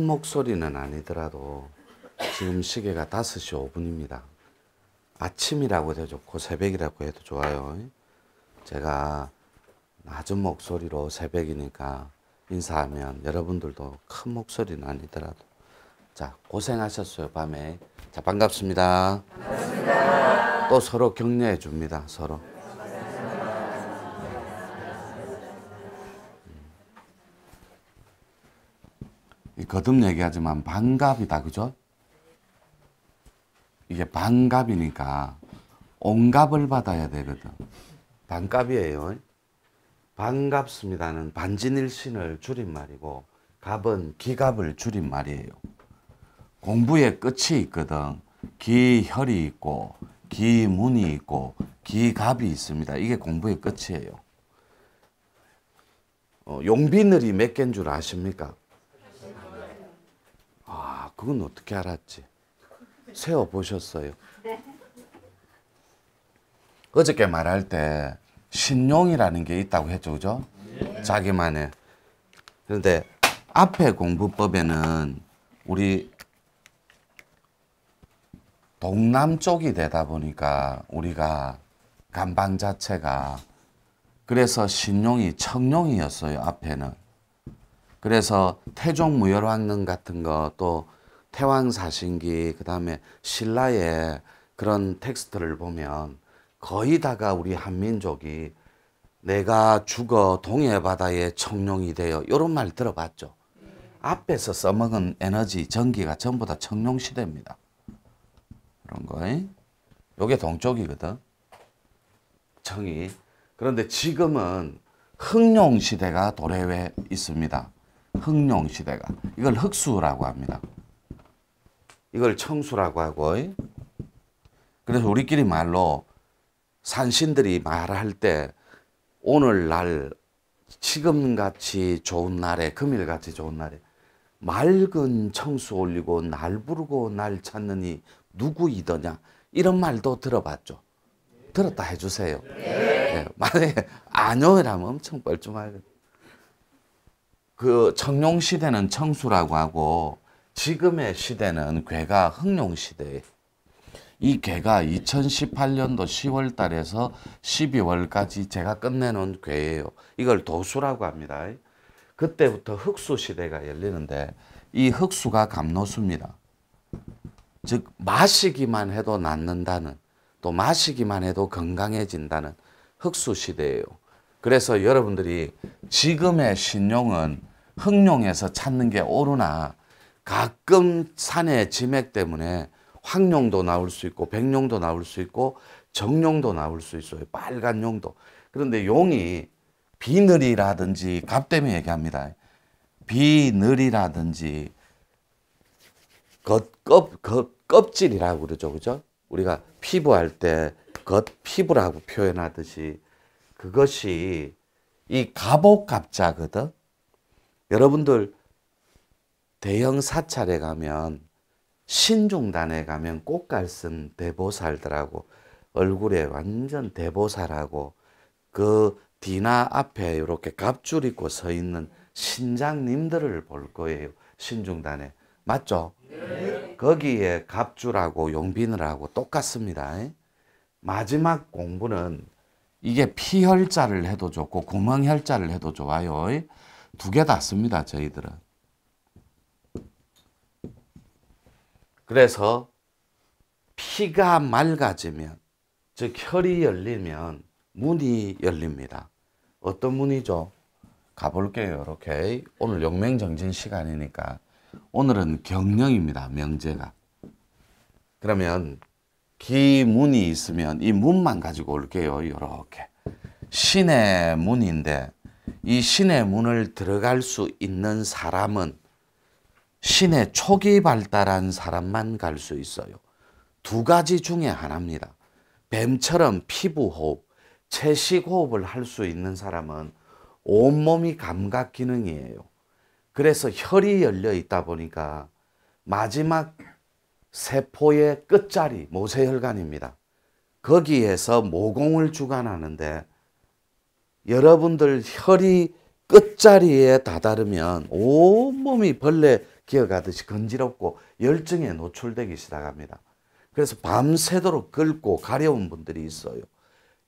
큰 목소리는 아니더라도 지금 시계가 5시 5분입니다. 아침이라고 해도 좋고 새벽이라고 해도 좋아요. 제가 낮은 목소리로 새벽이니까 인사하면 여러분들도 큰 목소리는 아니더라도 자, 고생하셨어요, 밤에. 자, 반갑습니다. 반갑습니다. 또 서로 격려해 줍니다, 서로. 거듭 얘기하지만 반갑이다, 그죠? 이게 반갑이니까 온갑을 받아야 되거든. 반갑이에요. 반갑습니다는 반진일신을 줄임말이고 갑은 기갑을 줄임말이에요. 공부에 끝이 있거든. 기혈이 있고 기문이 있고 기갑이 있습니다. 이게 공부의 끝이에요. 용비늘이 몇 개인 줄 아십니까? 아, 그건 어떻게 알았지? 세어보셨어요? 어저께 말할 때 신용이라는 게 있다고 했죠, 그죠? 자기만의. 그런데 앞에 공부법에는 우리 동남쪽이 되다 보니까 우리가 간방 자체가 그래서 신용이 청룡이었어요, 앞에는. 그래서 태종무열왕릉 같은 거 또 태왕사신기 그다음에 신라의 그런 텍스트를 보면 거의 다가 우리 한민족이 내가 죽어 동해바다에 청룡이 되어 이런 말 들어봤죠. 앞에서 써먹은 에너지, 전기가 전부 다 청룡시대입니다. 그런 거. 요게 동쪽이거든. 청이. 그런데 지금은 흑룡시대가 도래해 있습니다. 흑룡시대가. 이걸 흑수라고 합니다. 이걸 청수라고 하고. 그래서 우리끼리 말로 산신들이 말할 때 오늘날 지금같이 좋은 날에 금일같이 좋은 날에 맑은 청수 올리고 날 부르고 날 찾느니 누구이더냐 이런 말도 들어봤죠. 들었다 해주세요. 네. 만약에 아니요 이라면 엄청 뻘쭘하거든요. 그 청룡시대는 청수라고 하고 지금의 시대는 괴가 흑룡시대예요. 이 괴가 2018년도 10월 달에서 12월까지 제가 끝내놓은 괴예요. 이걸 도수라고 합니다. 그때부터 흑수 시대가 열리는데 이 흑수가 갑노수입니다. 즉 마시기만 해도 낫는다는 또 마시기만 해도 건강해진다는 흑수 시대예요. 그래서 여러분들이 지금의 신용은 흑룡에서 찾는 게 옳으나 가끔 산의 지맥 때문에 황룡도 나올 수 있고 백룡도 나올 수 있고 정룡도 나올 수 있어요. 빨간 용도. 그런데 용이 비늘이라든지 갑 때문에 얘기합니다. 비늘이라든지 껍질이라고 그러죠. 그죠? 우리가 피부할 때 겉피부라고 표현하듯이 그것이 이 갑옥갑자거든. 여러분들 대형 사찰에 가면 신중단에 가면 꽃갈 쓴 대보살들하고 얼굴에 완전 대보살하고 그 디나 앞에 이렇게 갑줄 입고 서 있는 신장님들을 볼 거예요. 신중단에. 맞죠? 네. 거기에 갑줄하고 용비늘하고 똑같습니다. 마지막 공부는 이게 피혈자를 해도 좋고 구멍혈자를 해도 좋아요. 두 개 다 씁니다. 저희들은. 그래서 피가 맑아지면 즉 혈이 열리면 문이 열립니다. 어떤 문이죠? 가볼게요. 이렇게 오늘 용맹정진 시간이니까 오늘은 경령입니다. 명제가. 그러면 기문이 있으면 이 문만 가지고 올게요. 이렇게 신의 문인데 이 신의 문을 들어갈 수 있는 사람은 신의 초기 발달한 사람만 갈 수 있어요. 두 가지 중에 하나입니다. 뱀처럼 피부호흡, 채식호흡을 할 수 있는 사람은 온몸이 감각 기능이에요. 그래서 혈이 열려 있다 보니까 마지막 세포의 끝자리, 모세혈관입니다. 거기에서 모공을 주관하는데 여러분들 혈이 끝자리에 다다르면 온몸이 벌레 기어가듯이 건지럽고 열증에 노출되기 시작합니다. 그래서 밤새도록 긁고 가려운 분들이 있어요.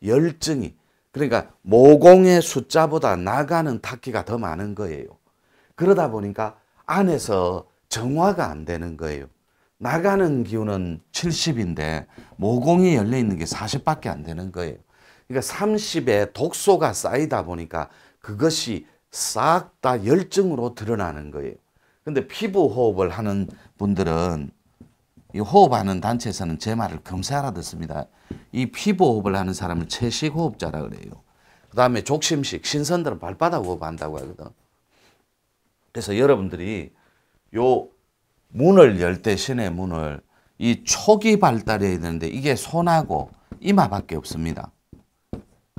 열증이. 그러니까 모공의 숫자보다 나가는 탁기가 더 많은 거예요. 그러다 보니까 안에서 정화가 안 되는 거예요. 나가는 기운은 70인데 모공이 열려 있는 게 40밖에 안 되는 거예요. 그러니까 30에 독소가 쌓이다 보니까 그것이 싹 다 열증으로 드러나는 거예요. 근데 피부 호흡을 하는 분들은 이 호흡하는 단체에서는 제 말을 금세 알아듣습니다. 이 피부 호흡을 하는 사람을 채식 호흡자라 그래요. 그 다음에 족심식, 신선들은 발바닥 호흡한다고 하거든. 그래서 여러분들이 요 문을 열 때 신의 문을 이 촉이 발달해야 되는데 이게 손하고 이마밖에 없습니다.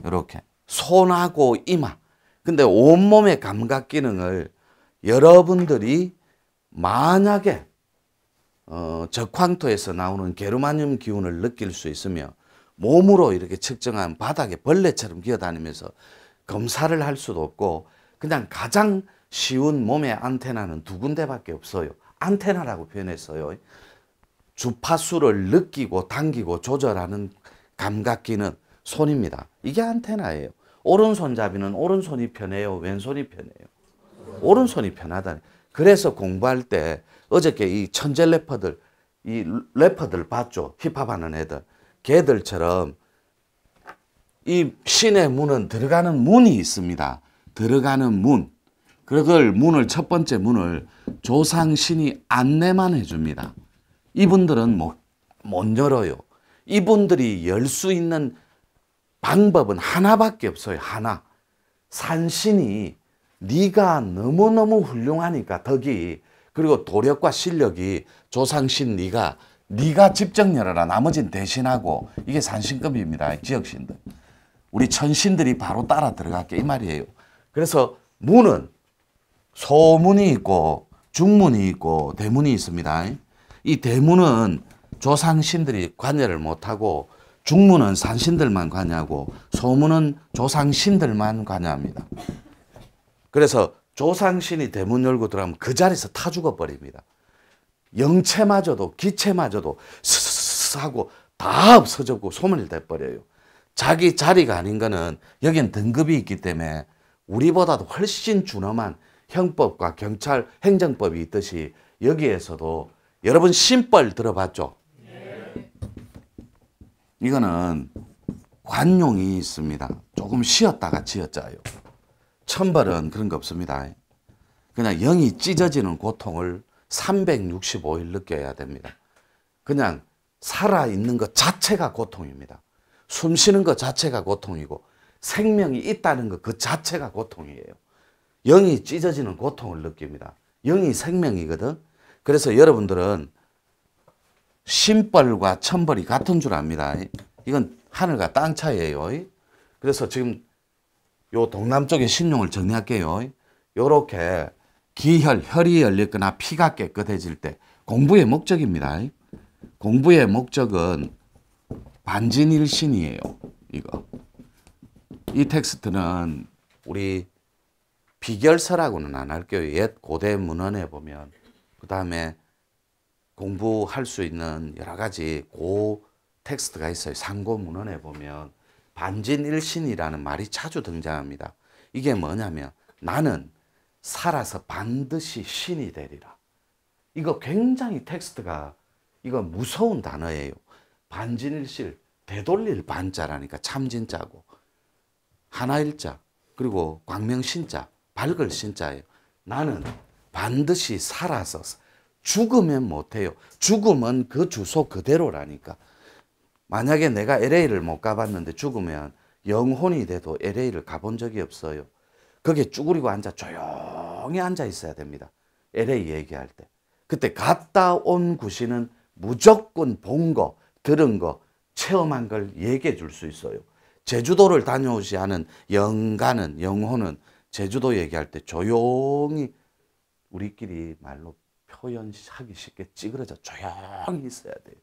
이렇게 손하고 이마. 근데 온몸의 감각 기능을 여러분들이 만약에 적황토에서 나오는 게르마늄 기운을 느낄 수 있으며 몸으로 이렇게 측정한 바닥에 벌레처럼 기어다니면서 검사를 할 수도 없고 그냥 가장 쉬운 몸의 안테나는 두 군데밖에 없어요. 안테나라고 표현했어요. 주파수를 느끼고 당기고 조절하는 감각 기능 손입니다. 이게 안테나예요. 오른손잡이는 오른손이 편해요, 왼손이 편해요? 오른손이 편하다. 그래서 공부할 때 어저께 이 천재 래퍼들, 이 래퍼들 봤죠? 힙합하는 애들. 걔들처럼 이 신의 문은 들어가는 문이 있습니다. 들어가는 문. 그걸 문을 첫 번째 문을 조상신이 안내만 해줍니다. 이분들은 못 열어요. 이분들이 열 수 있는 방법은 하나밖에 없어요. 하나. 산신이 네가 너무너무 훌륭하니까 덕이 그리고 도력과 실력이 조상신 네가 직접 열어라. 나머지는 대신하고 이게 산신급입니다. 지역신들. 우리 천신들이 바로 따라 들어갈게 이 말이에요. 그래서 문은 소문이 있고 중문이 있고 대문이 있습니다. 이 대문은 조상신들이 관여를 못하고 중문은 산신들만 관여하고 소문은 조상신들만 관여합니다. 그래서 조상신이 대문 열고 들어가면 그 자리에서 타 죽어버립니다. 영체마저도 기체마저도 스스스 하고 다 없어졌고 소멸돼버려요. 자기 자리가 아닌 거는 여긴 등급이 있기 때문에 우리보다도 훨씬 준엄한 형법과 경찰 행정법이 있듯이 여기에서도 여러분 신벌 들어봤죠? 이거는 관용이 있습니다. 조금 쉬었다가 지어짜요. 천벌은 그런 거 없습니다. 그냥 영이 찢어지는 고통을 365일 느껴야 됩니다. 그냥 살아있는 것 자체가 고통입니다. 숨 쉬는 것 자체가 고통이고 생명이 있다는 것 그 자체가 고통이에요. 영이 찢어지는 고통을 느낍니다. 영이 생명이거든. 그래서 여러분들은 신벌과 천벌이 같은 줄 압니다. 이건 하늘과 땅 차이예요. 그래서 지금 요 동남쪽의 신용을 정리할게요. 요렇게 기혈, 혈이 열렸거나 피가 깨끗해질 때 공부의 목적입니다. 공부의 목적은 반진일신이에요. 이거. 이 텍스트는 우리 비결서라고는 안 할게요. 옛 고대 문헌에 보면 그 다음에 공부할 수 있는 여러 가지 고 텍스트가 있어요. 상고 문헌에 보면 반진일신이라는 말이 자주 등장합니다. 이게 뭐냐면 나는 살아서 반드시 신이 되리라. 이거 굉장히 텍스트가 이거 무서운 단어예요. 반진일신, 되돌릴 반자라니까 참진자고 하나일자 그리고 광명신자 밝을 신자예요. 나는 반드시 살아서 죽으면 못해요. 죽으면 그 주소 그대로라니까. 만약에 내가 LA를 못 가봤는데 죽으면 영혼이 돼도 LA를 가본 적이 없어요. 거기에 쭈그리고 앉아 조용히 앉아 있어야 됩니다. LA 얘기할 때. 그때 갔다 온 구신은 무조건 본 거, 들은 거, 체험한 걸 얘기해 줄 수 있어요. 제주도를 다녀오지 않은 영가는, 영혼은 제주도 얘기할 때 조용히 우리끼리 말로 표현하기 쉽게 찌그러져 조용히 있어야 돼요.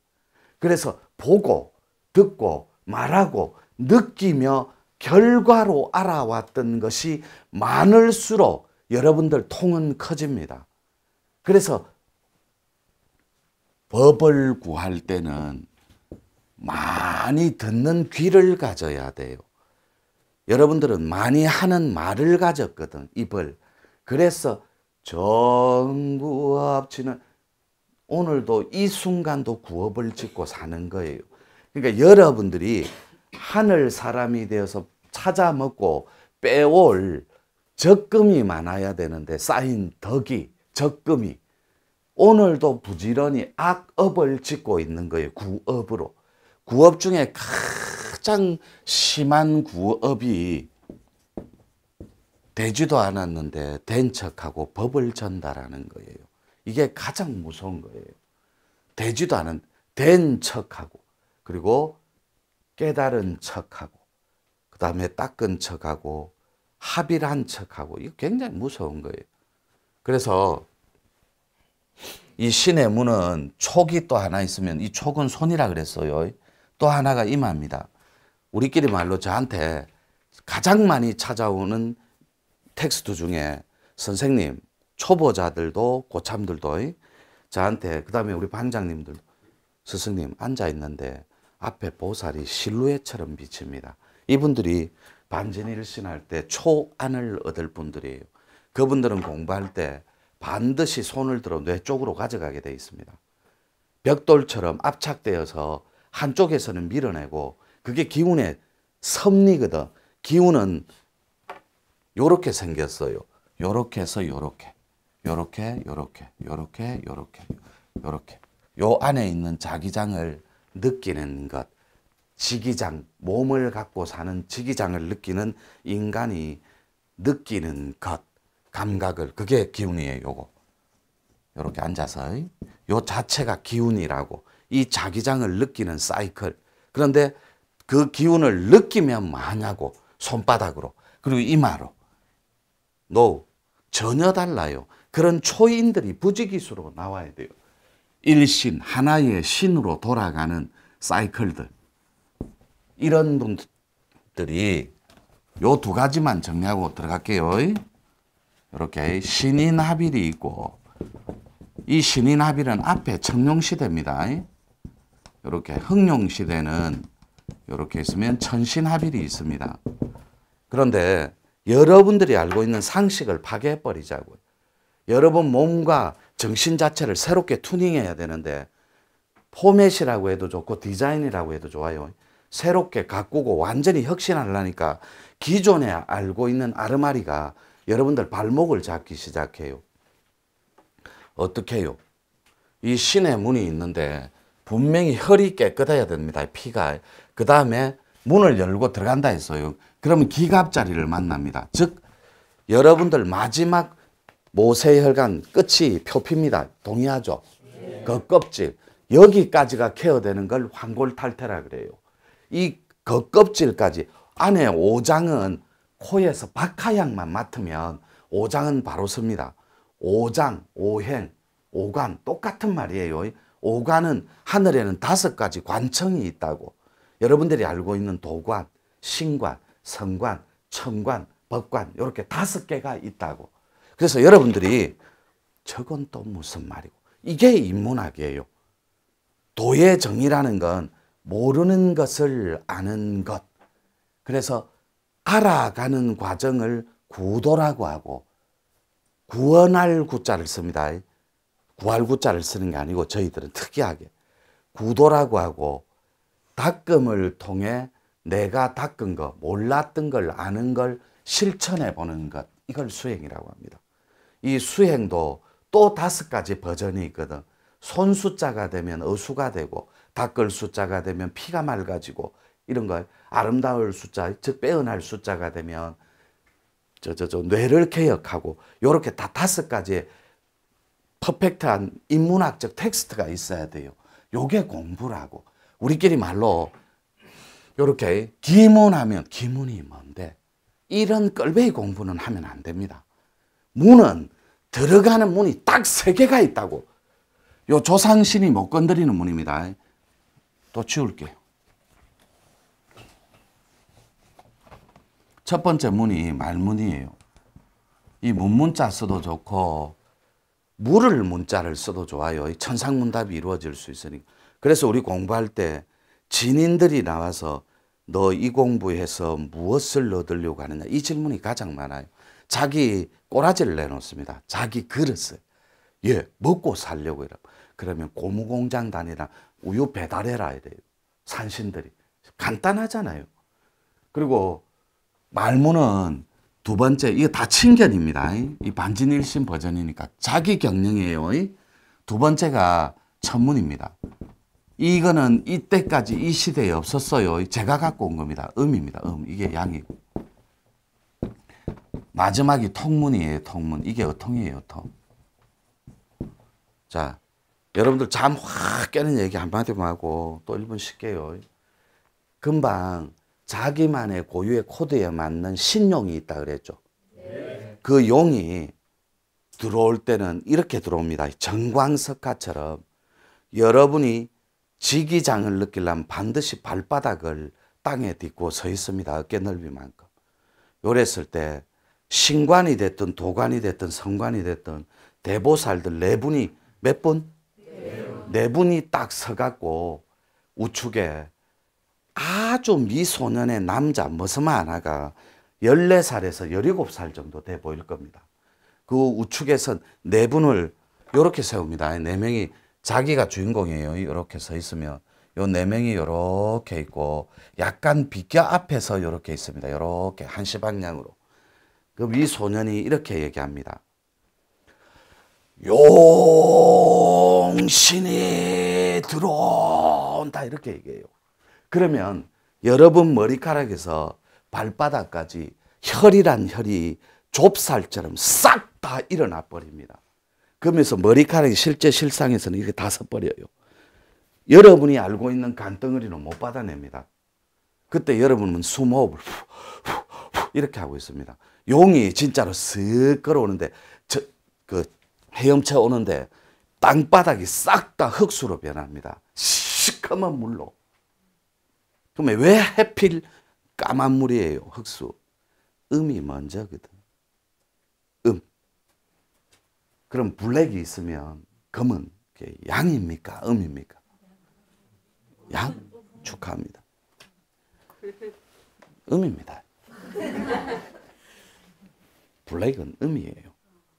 그래서 보고 듣고 말하고 느끼며 결과로 알아왔던 것이 많을수록 여러분들 통은 커집니다. 그래서 법을 구할 때는 많이 듣는 귀를 가져야 돼요. 여러분들은 많이 하는 말을 가졌거든, 입을. 그래서 정구업치는 오늘도 이 순간도 구업을 짓고 사는 거예요. 그러니까 여러분들이 하늘 사람이 되어서 찾아 먹고 빼올 적금이 많아야 되는데 쌓인 덕이, 적금이 오늘도 부지런히 악업을 짓고 있는 거예요. 구업으로. 구업 중에 가장 심한 구업이 되지도 않았는데 된 척하고 법을 전달하는 거예요. 이게 가장 무서운 거예요. 되지도 않은 된 척하고 그리고 깨달은 척하고 그 다음에 닦은 척하고 합일한 척하고 이거 굉장히 무서운 거예요. 그래서 이 신의 문은 촉이 또 하나 있으면 이 촉은 손이라 그랬어요. 또 하나가 임합니다. 우리끼리 말로 저한테 가장 많이 찾아오는 텍스트 중에 선생님, 초보자들도 고참들도 저한테 그 다음에 우리 반장님들 스승님 앉아있는데 앞에 보살이 실루엣처럼 비칩니다. 이분들이 반전일신할 때 초안을 얻을 분들이에요. 그분들은 공부할 때 반드시 손을 들어 뇌 쪽으로 가져가게 되어 있습니다. 벽돌처럼 압착되어서 한쪽에서는 밀어내고 그게 기운의 섭리거든. 기운은 요렇게 생겼어요. 요렇게 해서 요렇게 요렇게 요렇게 요렇게 요렇게 요렇게 요 안에 있는 자기장을 느끼는 것, 지기장, 몸을 갖고 사는 지기장을 느끼는 인간이 느끼는 것, 감각을, 그게 기운이에요. 요거 요렇게 앉아서 요 자체가 기운이라고, 이 자기장을 느끼는 사이클. 그런데 그 기운을 느끼면 뭐하냐고, 손바닥으로 그리고 이마로. 노, 전혀 달라요. 그런 초인들이 부지기수로 나와야 돼요. 일신, 하나의 신으로 돌아가는 사이클들. 이런 분들이 요 두 가지만 정리하고 들어갈게요. 이렇게 신인합일이 있고, 이 신인합일은 앞에 청룡시대입니다. 이렇게 흥룡시대는 이렇게 있으면 천신합일이 있습니다. 그런데 여러분들이 알고 있는 상식을 파괴해버리자고요. 여러분 몸과 정신 자체를 새롭게 투닝해야 되는데, 포맷이라고 해도 좋고 디자인이라고 해도 좋아요. 새롭게 가꾸고 완전히 혁신하려니까 기존에 알고 있는 아르마리가 여러분들 발목을 잡기 시작해요. 어떻게 해요? 이 신의 문이 있는데 분명히 혈이 깨끗해야 됩니다. 피가. 그 다음에 문을 열고 들어간다 했어요. 그러면 기갑자리를 만납니다. 즉 여러분들 마지막 모세혈관 끝이 표피입니다. 동의하죠? 그 껍질. 여기까지가 케어되는 걸 황골탈태라 그래요. 이 겉껍질까지. 안에 오장은 코에서 박하향만 맡으면 오장은 바로 섭니다. 오장, 오행, 오관 똑같은 말이에요. 오관은 하늘에는 5가지 관청이 있다고. 여러분들이 알고 있는 도관, 신관, 성관, 천관, 법관 이렇게 5개가 있다고. 그래서 여러분들이 저건 또 무슨 말이고, 이게 인문학이에요. 도의 정의라는 건 모르는 것을 아는 것. 그래서 알아가는 과정을 구도라고 하고, 구원할 구자를 씁니다. 구할 구자를 쓰는 게 아니고 저희들은 특이하게 구도라고 하고, 닦음을 통해 내가 닦은 것, 몰랐던 걸 아는 걸 실천해 보는 것, 이걸 수행이라고 합니다. 이 수행도 또 5가지 버전이 있거든. 손 숫자가 되면 어수가 되고, 닦을 숫자가 되면 피가 맑아지고, 이런 거. 아름다울 숫자, 즉 빼어날 숫자가 되면 뇌를 개혁하고, 요렇게 다 5가지의 퍼펙트한 인문학적 텍스트가 있어야 돼요. 요게 공부라고. 우리끼리 말로 요렇게 기문하면, 기문이 뭔데? 이런 껄배기 공부는 하면 안 됩니다. 문은 들어가는 문이 딱 3개가 있다고. 요 조상신이 못 건드리는 문입니다. 또 지울게요. 첫 번째 문이 말문이에요. 이 문문자 써도 좋고 물을 문자를 써도 좋아요. 천상문답이 이루어질 수 있으니까. 그래서 우리 공부할 때 진인들이 나와서 너 이 공부해서 무엇을 얻으려고 하느냐 이 질문이 가장 많아요. 자기 꼬라지를 내놓습니다. 자기 그릇을. 예, 먹고 살려고 이러. 그러면 고무공장 다니라 우유 배달해라 이래요. 산신들이. 간단하잖아요. 그리고 말문은 두 번째, 이거 다 친견입니다. 이 반진일신 버전이니까 자기 경영이에요. 두 번째가 천문입니다. 이거는 이때까지 이 시대에 없었어요. 제가 갖고 온 겁니다. 음입니다. 이게 양이고. 마지막이 통문이에요. 통문. 이게 어통이에요. 어통. 자, 여러분들 잠 확 깨는 얘기 한마디만 하고 또 1분 쉴게요. 금방 자기만의 고유의 코드에 맞는 신용이 있다 그랬죠. 그 용이 들어올 때는 이렇게 들어옵니다. 정광석화처럼 여러분이 지기장을 느끼려면 반드시 발바닥을 땅에 딛고 서 있습니다. 어깨 넓이만큼. 요랬을 때 신관이 됐든 도관이 됐든 성관이 됐든 대보살들 네 분이 몇 분? 네 분이 딱 서갖고 우측에 아주 미소년의 남자 머스마 하나가 14살에서 17살 정도 돼 보일 겁니다. 그 우측에서 네 분을 이렇게 세웁니다. 네 명이 자기가 주인공이에요. 이렇게 서 있으면 요 네 명이 이렇게 있고 약간 비껴 앞에서 이렇게 있습니다. 이렇게 한시 방향으로. 그 미소년이 이렇게 얘기합니다. 용신이 들어온다 이렇게 얘기해요. 그러면 여러분 머리카락에서 발바닥까지 혈이란 혈이 좁쌀처럼 싹 다 일어나 버립니다. 그러면서 머리카락이 실제 실상에서는 이렇게 다 서버려요. 여러분이 알고 있는 간덩어리는 못 받아냅니다. 그때 여러분은 숨호흡을 후 이렇게 하고 있습니다. 용이 진짜로 쓱 걸어오는데 그 헤엄쳐 오는데 땅바닥이 싹 다 흙수로 변합니다. 시커먼 물로. 그러면 왜 하필 까만 물이에요? 흙수. 음이 먼저거든. 그럼 블랙이 있으면 금은 양입니까? 음입니까? 양? 축하합니다. 음입니다. 블랙은 음이에요.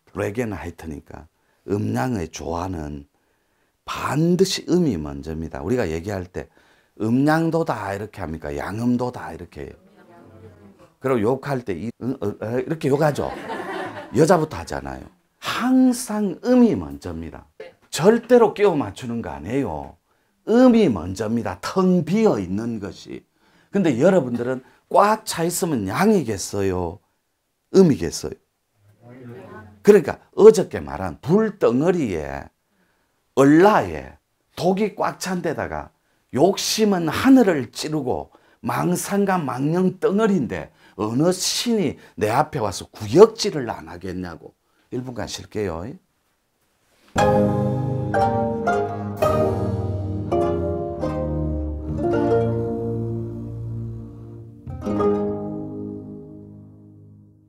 블랙 앤 화이트니까 음양의 조화는 반드시 음이 먼저입니다. 우리가 얘기할 때 음양도다 이렇게 합니까? 양음도다 이렇게 해요. 그리고 욕할 때 이렇게 욕하죠. 여자부터 하잖아요. 항상 음이 먼저입니다. 절대로 끼워 맞추는 거 아니에요. 음이 먼저입니다. 텅 비어 있는 것이. 근데 여러분들은 꽉 차 있으면 양이겠어요? 음이겠어요? 그러니까 어저께 말한 불덩어리에 얼라에 독이 꽉 찬 데다가 욕심은 하늘을 찌르고 망상과 망령 덩어리인데 어느 신이 내 앞에 와서 구역질을 안 하겠냐고. 1분간 쉴게요.